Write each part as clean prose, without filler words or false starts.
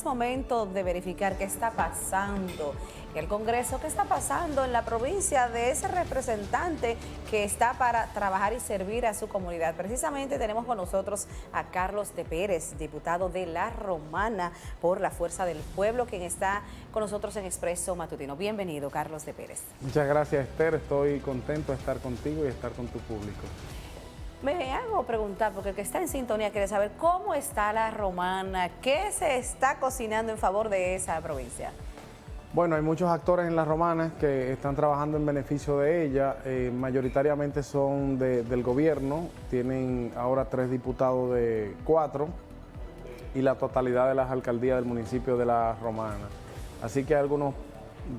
es momento de verificar qué está pasando en el Congreso, qué está pasando en la provincia de ese representante que está para trabajar y servir a su comunidad. Precisamente tenemos con nosotros a Carlos de Pérez, diputado de La Romana por la Fuerza del Pueblo, quien está con nosotros en Expreso Matutino. Bienvenido, Carlos de Pérez. Muchas gracias, Esther. Estoy contento de estar contigo y estar con tu público. Me hago preguntar, porque el que está en sintonía quiere saber cómo está La Romana, qué se está cocinando en favor de esa provincia. Bueno, hay muchos actores en La Romana que están trabajando en beneficio de ella, mayoritariamente son del gobierno, tienen ahora 3 diputados de 4 y la totalidad de las alcaldías del municipio de La Romana. Así que hay algunos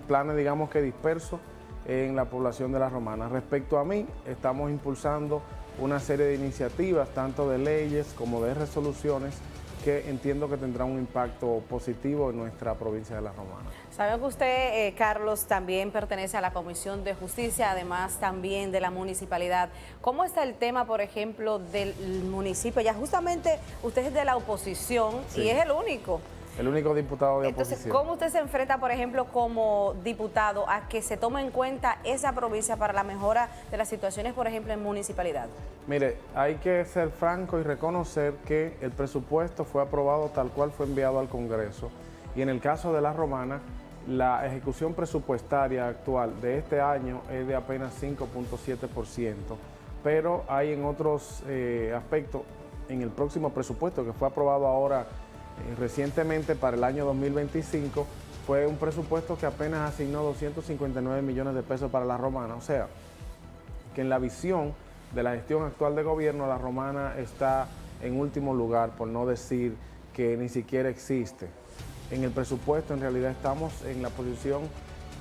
planes, digamos que dispersos en la población de La Romana. Respecto a mí, estamos impulsando una serie de iniciativas, tanto de leyes como de resoluciones, que entiendo que tendrá un impacto positivo en nuestra provincia de La Romana. Saben que usted, Carlos, también pertenece a la Comisión de Justicia, además también de la municipalidad. ¿Cómo está el tema, por ejemplo, del municipio? Ya justamente usted es de la oposición, sí, y es el único diputado de Entonces, oposición. ¿cómo usted se enfrenta, por ejemplo, como diputado a que se tome en cuenta esa provincia para la mejora de las situaciones, por ejemplo, en municipalidad? Mire, hay que ser franco y reconocer que el presupuesto fue aprobado tal cual fue enviado al Congreso, y en el caso de La Romana, la ejecución presupuestaria actual de este año es de apenas 5.7%, pero hay en otros aspectos, en el próximo presupuesto que fue aprobado ahora recientemente para el año 2025, fue un presupuesto que apenas asignó 259 millones de pesos para La Romana. O sea, que en la visión de la gestión actual de gobierno, La Romana está en último lugar, por no decir que ni siquiera existe. En el presupuesto, en realidad, estamos en la posición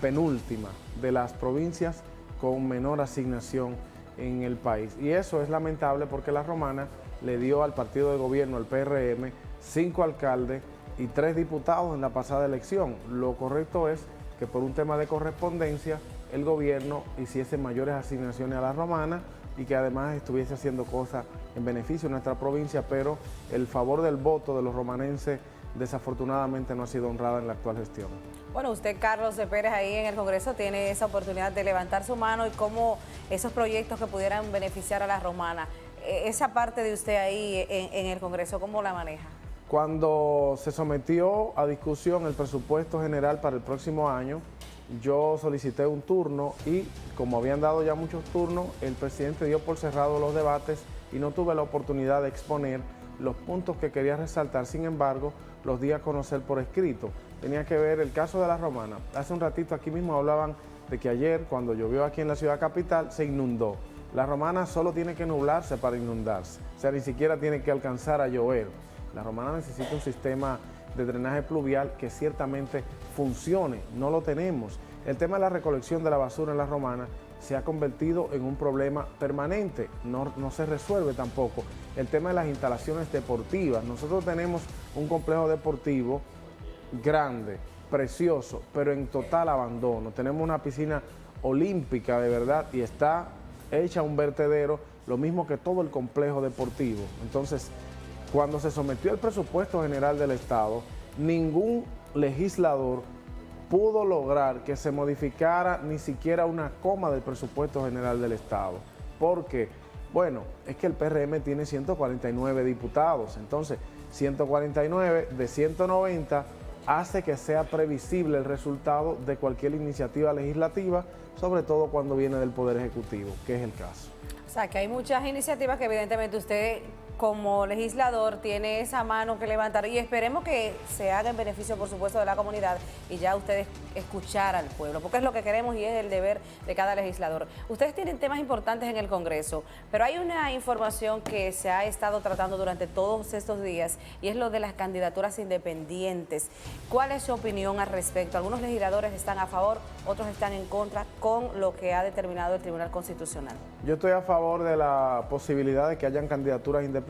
penúltima de las provincias con menor asignación en el país. Y eso es lamentable porque La Romana le dio al partido de gobierno, el PRM, 5 alcaldes y 3 diputados en la pasada elección. Lo correcto es que por un tema de correspondencia el gobierno hiciese mayores asignaciones a La Romana y que además estuviese haciendo cosas en beneficio de nuestra provincia, pero el favor del voto de los romanenses desafortunadamente no ha sido honrada en la actual gestión. Bueno, usted, Carlos de Pérez, ahí en el Congreso tiene esa oportunidad de levantar su mano y cómo esos proyectos que pudieran beneficiar a La Romana, esa parte de usted ahí en el Congreso, ¿cómo la maneja? Cuando se sometió a discusión el presupuesto general para el próximo año, yo solicité un turno y como habían dado ya muchos turnos, el presidente dio por cerrado los debates y no tuve la oportunidad de exponer los puntos que quería resaltar. Sin embargo, los di a conocer por escrito. Tenía que ver el caso de La Romana. Hace un ratito aquí mismo hablaban de que ayer, cuando llovió aquí en la ciudad capital, se inundó. La Romana solo tiene que nublarse para inundarse, o sea, ni siquiera tiene que alcanzar a llover. La Romana necesita un sistema de drenaje pluvial que ciertamente funcione, no lo tenemos. El tema de la recolección de la basura en La Romana se ha convertido en un problema permanente, no se resuelve tampoco. El tema de las instalaciones deportivas, nosotros tenemos un complejo deportivo grande, precioso, pero en total abandono. Tenemos una piscina olímpica de verdad y está hecha un vertedero, lo mismo que todo el complejo deportivo. Entonces, cuando se sometió el presupuesto general del Estado, ningún legislador pudo lograr que se modificara ni siquiera una coma del presupuesto general del Estado. ¿Por qué? Bueno, es que el PRM tiene 149 diputados, entonces 149 de 190 hace que sea previsible el resultado de cualquier iniciativa legislativa, sobre todo cuando viene del Poder Ejecutivo, que es el caso. O sea, que hay muchas iniciativas que evidentemente usted como legislador tiene esa mano que levantar y esperemos que se haga en beneficio, por supuesto, de la comunidad y ya ustedes escuchar al pueblo, porque es lo que queremos y es el deber de cada legislador. Ustedes tienen temas importantes en el Congreso, pero hay una información que se ha estado tratando durante todos estos días y es lo de las candidaturas independientes. ¿Cuál es su opinión al respecto? Algunos legisladores están a favor, otros están en contra con lo que ha determinado el Tribunal Constitucional. Yo estoy a favor de la posibilidad de que hayan candidaturas independientes.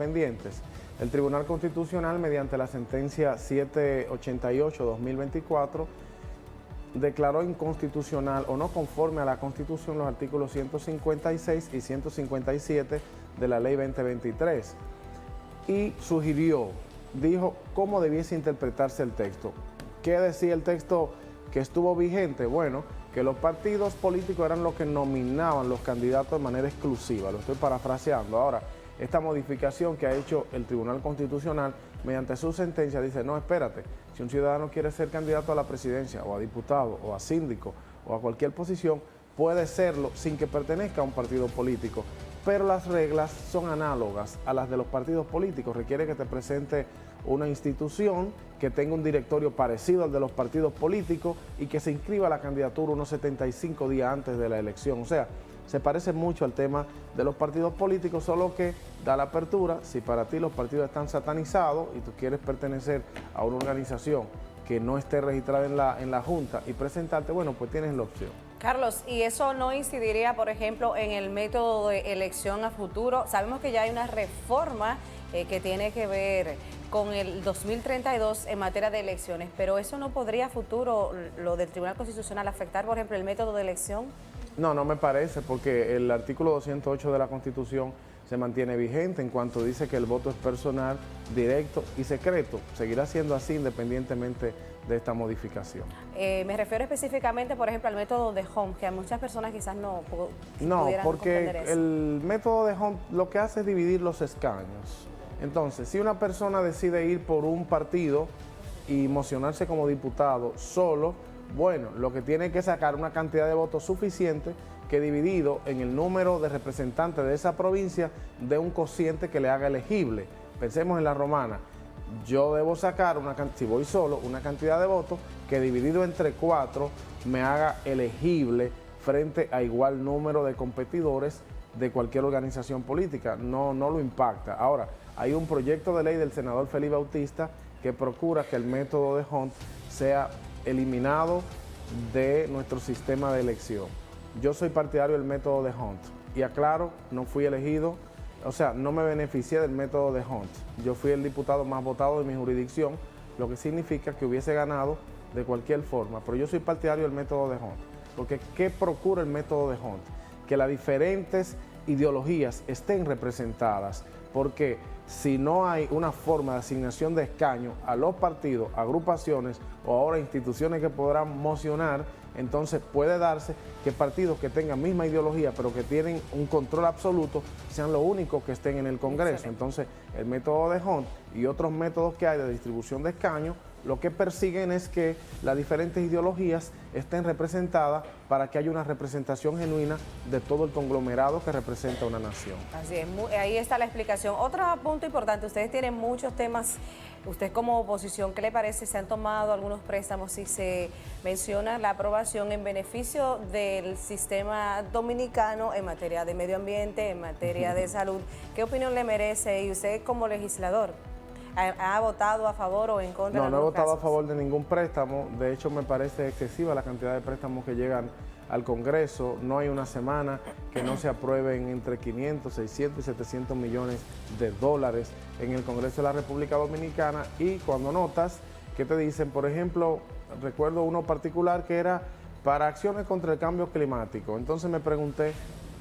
El Tribunal Constitucional, mediante la sentencia 788-2024, declaró inconstitucional o no conforme a la Constitución los artículos 156 y 157 de la Ley 2023 y sugirió dijo cómo debiese interpretarse el texto. ¿Qué decía el texto que estuvo vigente? Bueno, que los partidos políticos eran los que nominaban los candidatos de manera exclusiva. Lo estoy parafraseando. Ahora, esta modificación que ha hecho el Tribunal Constitucional mediante su sentencia dice, no, espérate, si un ciudadano quiere ser candidato a la presidencia o a diputado o a síndico o a cualquier posición, puede serlo sin que pertenezca a un partido político. Pero las reglas son análogas a las de los partidos políticos. Requiere que te presente una institución que tenga un directorio parecido al de los partidos políticos y que se inscriba a la candidatura unos 75 días antes de la elección. O sea, se parece mucho al tema de los partidos políticos, solo que da la apertura. Si para ti los partidos están satanizados y tú quieres pertenecer a una organización que no esté registrada en la Junta y presentarte, bueno, pues tienes la opción. Carlos, ¿y eso no incidiría, por ejemplo, en el método de elección a futuro? Sabemos que ya hay una reforma que tiene que ver con el 2032 en materia de elecciones, pero ¿eso no podría a futuro, lo del Tribunal Constitucional, afectar, por ejemplo, el método de elección? No, no me parece, porque el artículo 208 de la Constitución se mantiene vigente en cuanto dice que el voto es personal, directo y secreto. Seguirá siendo así independientemente de esta modificación. Me refiero específicamente, por ejemplo, al método de Home, que a muchas personas quizás no pudieran comprender eso. El método de Home lo que hace es dividir los escaños. Entonces, si una persona decide ir por un partido y mocionarse como diputado solo, bueno, lo que tiene que sacar una cantidad de votos suficiente que dividido en el número de representantes de esa provincia de un cociente que le haga elegible. Pensemos en la romana. Yo debo sacar, si voy solo, una cantidad de votos que dividido entre 4 me haga elegible frente a igual número de competidores de cualquier organización política. No lo impacta. Ahora, hay un proyecto de ley del senador Félix Bautista que procura que el método de Hunt sea eliminado de nuestro sistema de elección. Yo soy partidario del método de Hunt y aclaro, no fui elegido, o sea, no me beneficié del método de Hunt. Yo fui el diputado más votado de mi jurisdicción, lo que significa que hubiese ganado de cualquier forma, pero yo soy partidario del método de Hunt, porque ¿qué procura el método de Hunt? Que las diferentes ideologías estén representadas, porque si no hay una forma de asignación de escaños a los partidos, agrupaciones o ahora instituciones que podrán mocionar, entonces puede darse que partidos que tengan misma ideología pero que tienen un control absoluto sean los únicos que estén en el Congreso. Entonces el método de Hunt y otros métodos que hay de distribución de escaños lo que persiguen es que las diferentes ideologías estén representadas para que haya una representación genuina de todo el conglomerado que representa una nación. Así es, ahí está la explicación. Otro punto importante, ustedes tienen muchos temas, usted como oposición, ¿qué le parece? ¿Se han tomado algunos préstamos y se menciona la aprobación en beneficio del sistema dominicano en materia de medio ambiente, en materia de salud? ¿Qué opinión le merece? Y usted como legislador, ¿ha votado a favor o en contra? No, no he votado a favor de ningún préstamo. De hecho, me parece excesiva la cantidad de préstamos que llegan al Congreso. No hay una semana que no se aprueben entre 500, 600 y 700 millones de dólares en el Congreso de la República Dominicana. Y cuando notas que te dicen, por ejemplo, recuerdo uno particular que era para acciones contra el cambio climático. Entonces me pregunté,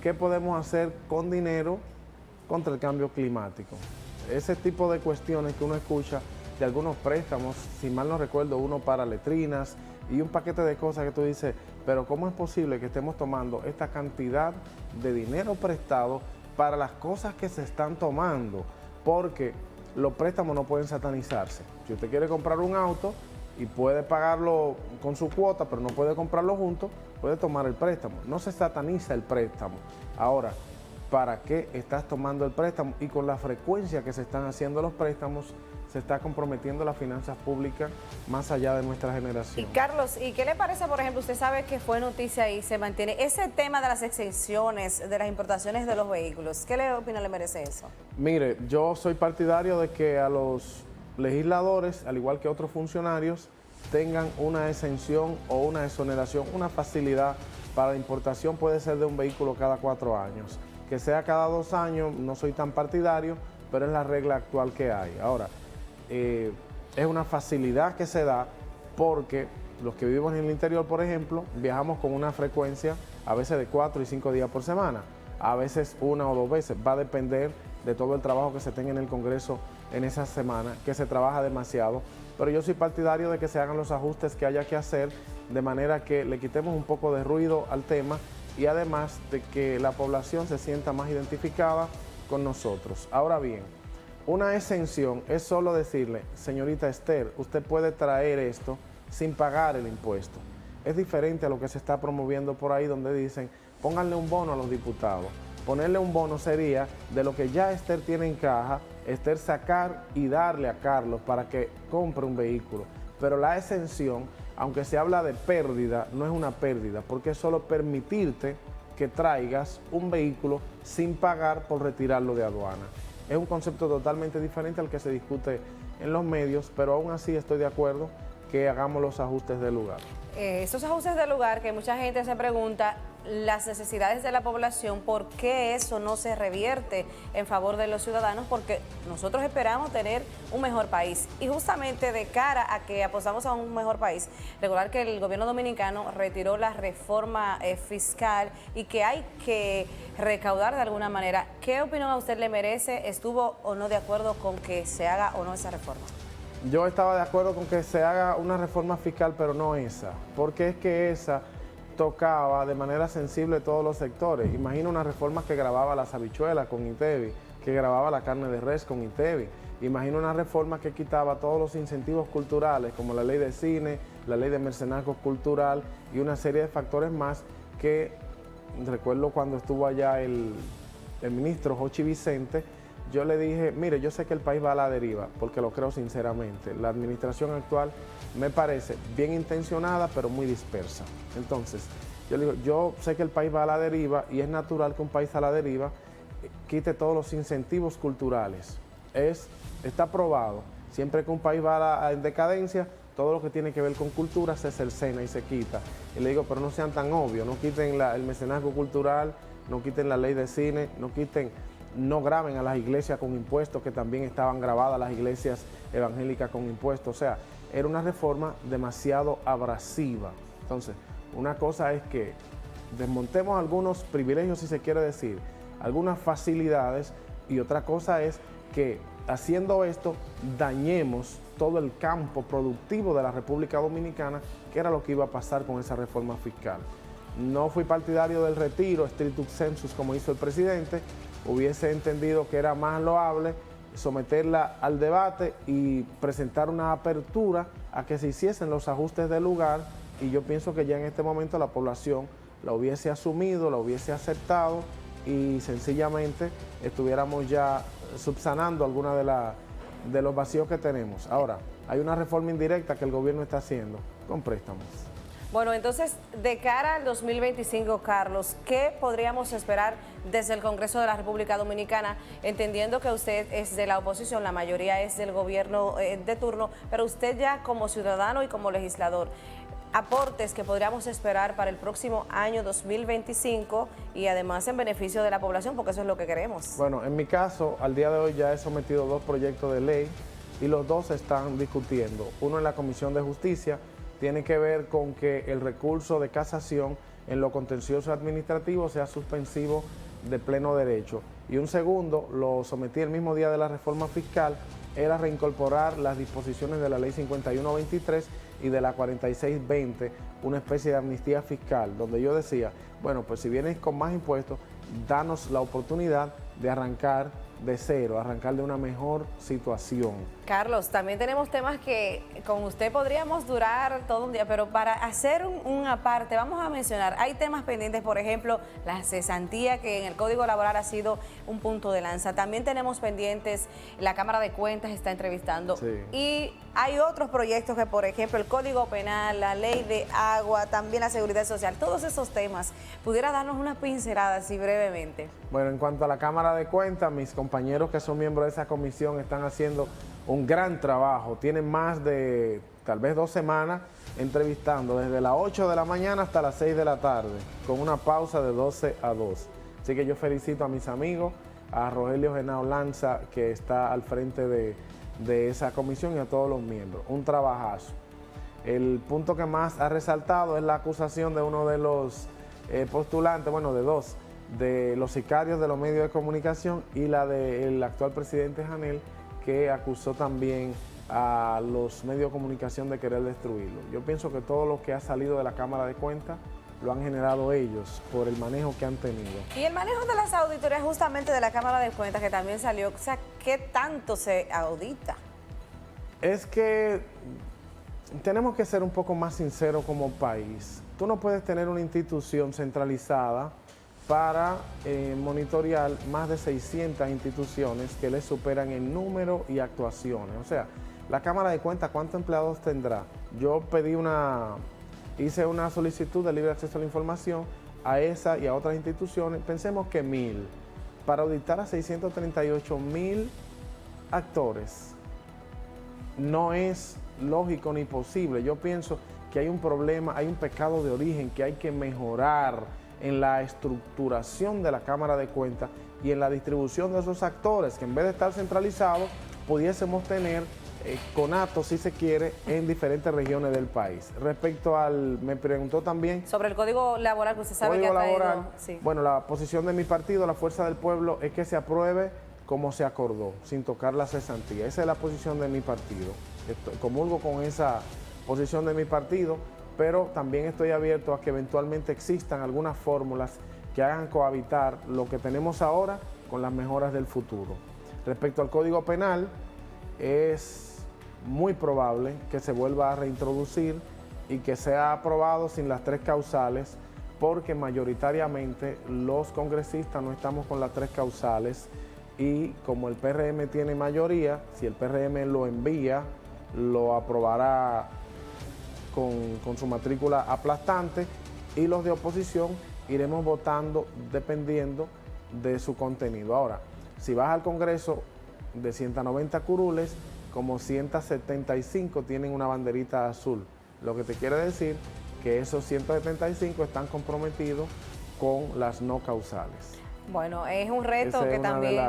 ¿qué podemos hacer con dinero contra el cambio climático? Ese tipo de cuestiones que uno escucha de algunos préstamos, si mal no recuerdo, uno para letrinas y un paquete de cosas que tú dices, pero ¿cómo es posible que estemos tomando esta cantidad de dinero prestado para las cosas que se están tomando? Porque los préstamos no pueden satanizarse. Si usted quiere comprar un auto y puede pagarlo con su cuota, pero no puede comprarlo junto, puede tomar el préstamo. No se sataniza el préstamo. Ahora, ¿para qué estás tomando el préstamo? Y con la frecuencia que se están haciendo los préstamos, se está comprometiendo las finanzas públicas más allá de nuestra generación. Y Carlos, ¿y qué le parece, por ejemplo, usted sabe que fue noticia y se mantiene ese tema de las exenciones, de las importaciones de los vehículos? ¿Qué opinión le merece eso? Mire, yo soy partidario de que a los legisladores, al igual que otros funcionarios, tengan una exención o una exoneración, una facilidad para la importación, puede ser de un vehículo cada 4 años. Que sea cada 2 años, no soy tan partidario, pero es la regla actual que hay. Ahora, es una facilidad que se da porque los que vivimos en el interior, por ejemplo, viajamos con una frecuencia a veces de 4 y 5 días por semana, a veces 1 o 2 veces. Va a depender de todo el trabajo que se tenga en el Congreso en esa semana, que se trabaja demasiado, pero yo soy partidario de que se hagan los ajustes que haya que hacer, de manera que le quitemos un poco de ruido al tema y además de que la población se sienta más identificada con nosotros. Ahora bien, una exención es solo decirle, señorita Esther, usted puede traer esto sin pagar el impuesto. Es diferente a lo que se está promoviendo por ahí, donde dicen, pónganle un bono a los diputados. Ponerle un bono sería de lo que ya Esther tiene en caja, Esther sacar y darle a Carlos para que compre un vehículo. Pero la exención, aunque se habla de pérdida, no es una pérdida, porque es solo permitirte que traigas un vehículo sin pagar por retirarlo de aduana. Es un concepto totalmente diferente al que se discute en los medios, pero aún así estoy de acuerdo que hagamos los ajustes del lugar. Estos ajustes del lugar que mucha gente se pregunta, las necesidades de la población, ¿por qué eso no se revierte en favor de los ciudadanos? Porque nosotros esperamos tener un mejor país y justamente de cara a que apostamos a un mejor país, recordar que el gobierno dominicano retiró la reforma fiscal y que hay que recaudar de alguna manera. ¿Qué opinión a usted le merece? ¿Estuvo o no de acuerdo con que se haga o no esa reforma? Yo estaba de acuerdo con que se haga una reforma fiscal, pero no esa, porque es que esa tocaba de manera sensible todos los sectores. Imagina una reforma que grababa las habichuelas con INTEVI, que grababa la carne de res con INTEVI. Imagina una reforma que quitaba todos los incentivos culturales, como la ley de cine, la ley de mecenazgo cultural y una serie de factores más que, recuerdo cuando estuvo allá el ministro Jochi Vicente, yo le dije, mire, yo sé que el país va a la deriva, porque lo creo sinceramente. La administración actual me parece bien intencionada, pero muy dispersa. Entonces, yo le digo, yo sé que el país va a la deriva y es natural que un país a la deriva quite todos los incentivos culturales. Está probado. Siempre que un país va en decadencia, todo lo que tiene que ver con cultura se cercena y se quita. Y le digo, pero no sean tan obvios, no quiten el mecenazgo cultural, no quiten la ley de cine, no graben a las iglesias con impuestos, que también estaban grabadas las iglesias evangélicas con impuestos. O sea, era una reforma demasiado abrasiva. Entonces, una cosa es que desmontemos algunos privilegios, si se quiere decir, algunas facilidades, y otra cosa es que haciendo esto dañemos todo el campo productivo de la República Dominicana, que era lo que iba a pasar con esa reforma fiscal. No fui partidario del retiro, stricto sensus, como hizo el presidente. Hubiese entendido que era más loable someterla al debate y presentar una apertura a que se hiciesen los ajustes del lugar, y yo pienso que ya en este momento la población la hubiese asumido, la hubiese aceptado y sencillamente estuviéramos ya subsanando alguna de los vacíos que tenemos. Ahora, hay una reforma indirecta que el gobierno está haciendo con préstamos. Bueno, entonces, de cara al 2025, Carlos, ¿qué podríamos esperar desde el Congreso de la República Dominicana? Entendiendo que usted es de la oposición, la mayoría es del gobierno de turno, pero usted ya como ciudadano y como legislador, aportes que podríamos esperar para el próximo año 2025 y además en beneficio de la población, porque eso es lo que queremos. Bueno, en mi caso, al día de hoy ya he sometido 2 proyectos de ley y los 2 se están discutiendo. Uno en la Comisión de Justicia, tiene que ver con que el recurso de casación en lo contencioso administrativo sea suspensivo de pleno derecho. Y un segundo, lo sometí el mismo día de la reforma fiscal, era reincorporar las disposiciones de la ley 5123 y de la 4620, una especie de amnistía fiscal, donde yo decía, bueno, pues si vienes con más impuestos, danos la oportunidad de arrancar de cero, arrancar de una mejor situación. Carlos, también tenemos temas que con usted podríamos durar todo un día, pero para hacer un aparte, vamos a mencionar, hay temas pendientes, por ejemplo, la cesantía, que en el Código Laboral ha sido un punto de lanza. También tenemos pendientes, la Cámara de Cuentas está entrevistando, sí. Y hay otros proyectos que, por ejemplo, el Código Penal, la Ley de Agua, también la Seguridad Social, todos esos temas. ¿Pudiera darnos una pincelada así brevemente? Bueno, en cuanto a la Cámara de Cuentas, mis compañeros que son miembros de esa comisión están haciendo un gran trabajo. Tienen más de tal vez 2 semanas entrevistando desde las 8 de la mañana hasta las 6 de la tarde, con una pausa de 12 a 2. Así que yo felicito a mis amigos, a Rogelio Genao Lanza, que está al frente de esa comisión, y a todos los miembros. Un trabajazo. El punto que más ha resaltado es la acusación de uno de los postulantes, bueno, de 2, de los sicarios de los medios de comunicación, y la del actual presidente Janel, que acusó también a los medios de comunicación de querer destruirlo. Yo pienso que todo lo que ha salido de la Cámara de Cuentas lo han generado ellos por el manejo que han tenido. Y el manejo de las auditorías justamente de la Cámara de Cuentas que también salió, o sea, ¿qué tanto se audita? Es que tenemos que ser un poco más sinceros como país. Tú no puedes tener una institución centralizada para monitorear más de 600 instituciones que le superan en número y actuaciones. O sea, la Cámara de Cuentas, ¿cuántos empleados tendrá? Yo hice una solicitud de libre acceso a la información a esa y a otras instituciones, pensemos que 1000, para auditar a 638,000 actores. No es lógico ni posible. Yo pienso que hay un problema, hay un pecado de origen que hay que mejorar en la estructuración de la Cámara de Cuentas y en la distribución de esos actores, que en vez de estar centralizados, pudiésemos tener conatos, si se quiere, en diferentes regiones del país. Respecto al, me preguntó también... Sobre el Código Laboral, que usted sabe que ha traído... Sí. Bueno, la posición de mi partido, la Fuerza del Pueblo, es que se apruebe como se acordó, sin tocar la cesantía. Esa es la posición de mi partido. Comulgo con esa posición de mi partido, pero también estoy abierto a que eventualmente existan algunas fórmulas que hagan cohabitar lo que tenemos ahora con las mejoras del futuro. Respecto al Código Penal, es muy probable que se vuelva a reintroducir y que sea aprobado sin las 3 causales, porque mayoritariamente los congresistas no estamos con las 3 causales. Y como el PRM tiene mayoría, si el PRM lo envía, lo aprobará con su matrícula aplastante, y los de oposición iremos votando dependiendo de su contenido. Ahora, si vas al Congreso, de 190 curules, como 175 tienen una banderita azul, lo que te quiere decir que esos 175 están comprometidos con las no causales. Bueno, es un reto que también...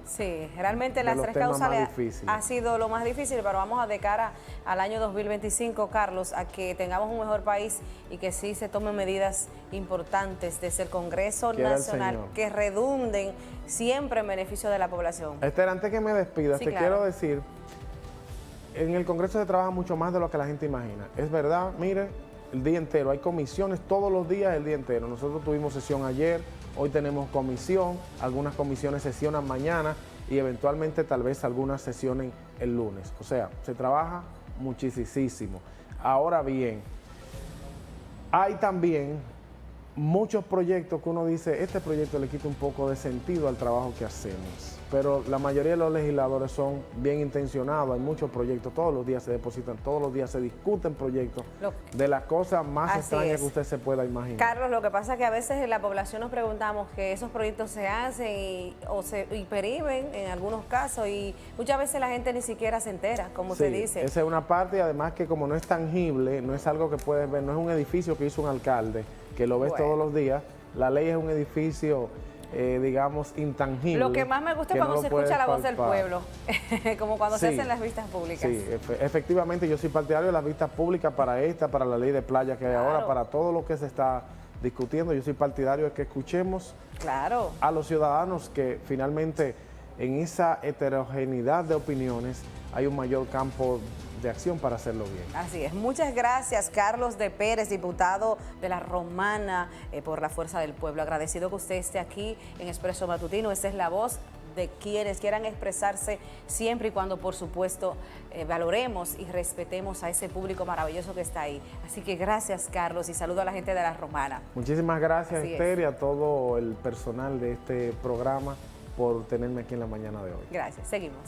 Sí, realmente las 3 causales ha sido lo más difícil, pero vamos de cara al año 2025, Carlos, a que tengamos un mejor país y que sí se tomen medidas importantes desde el Congreso Nacional que redunden siempre en beneficio de la población. Esther, antes que me despidas, sí, quiero decir, en el Congreso se trabaja mucho más de lo que la gente imagina. Es verdad, mire, el día entero, hay comisiones todos los días, el día entero. Nosotros tuvimos sesión ayer, hoy tenemos comisión, algunas comisiones sesionan mañana y eventualmente tal vez algunas sesionen el lunes. O sea, se trabaja muchísimo. Ahora bien, hay también muchos proyectos que uno dice, este proyecto le quita un poco de sentido al trabajo que hacemos. Pero la mayoría de los legisladores son bien intencionados, hay muchos proyectos, todos los días se depositan, todos los días se discuten proyectos de las cosas más extrañas que usted se pueda imaginar. Carlos, lo que pasa es que a veces en la población nos preguntamos que esos proyectos se hacen y se perimen en algunos casos, y muchas veces la gente ni siquiera se entera, como usted dice. Esa es una parte, y además que como no es tangible, no es algo que puedes ver, no es un edificio que hizo un alcalde, que lo ves todos los días, la ley es un edificio... digamos, intangible. Lo que más me gusta es cuando se escucha la voz del pueblo, como cuando se hacen las vistas públicas. Sí, efectivamente yo soy partidario de las vistas públicas para para la ley de playa que hay ahora, para todo lo que se está discutiendo. Yo soy partidario de que escuchemos a los ciudadanos, que finalmente en esa heterogeneidad de opiniones hay un mayor campo de acción para hacerlo bien. Así es. Muchas gracias, Carlos de Pérez, diputado de La Romana por la Fuerza del Pueblo. Agradecido que usted esté aquí en Expreso Matutino. Esta es la voz de quienes quieran expresarse siempre y cuando, por supuesto, valoremos y respetemos a ese público maravilloso que está ahí. Así que gracias, Carlos, y saludo a la gente de La Romana. Muchísimas gracias, Esther, y a todo el personal de este programa por tenerme aquí en la mañana de hoy. Gracias. Seguimos.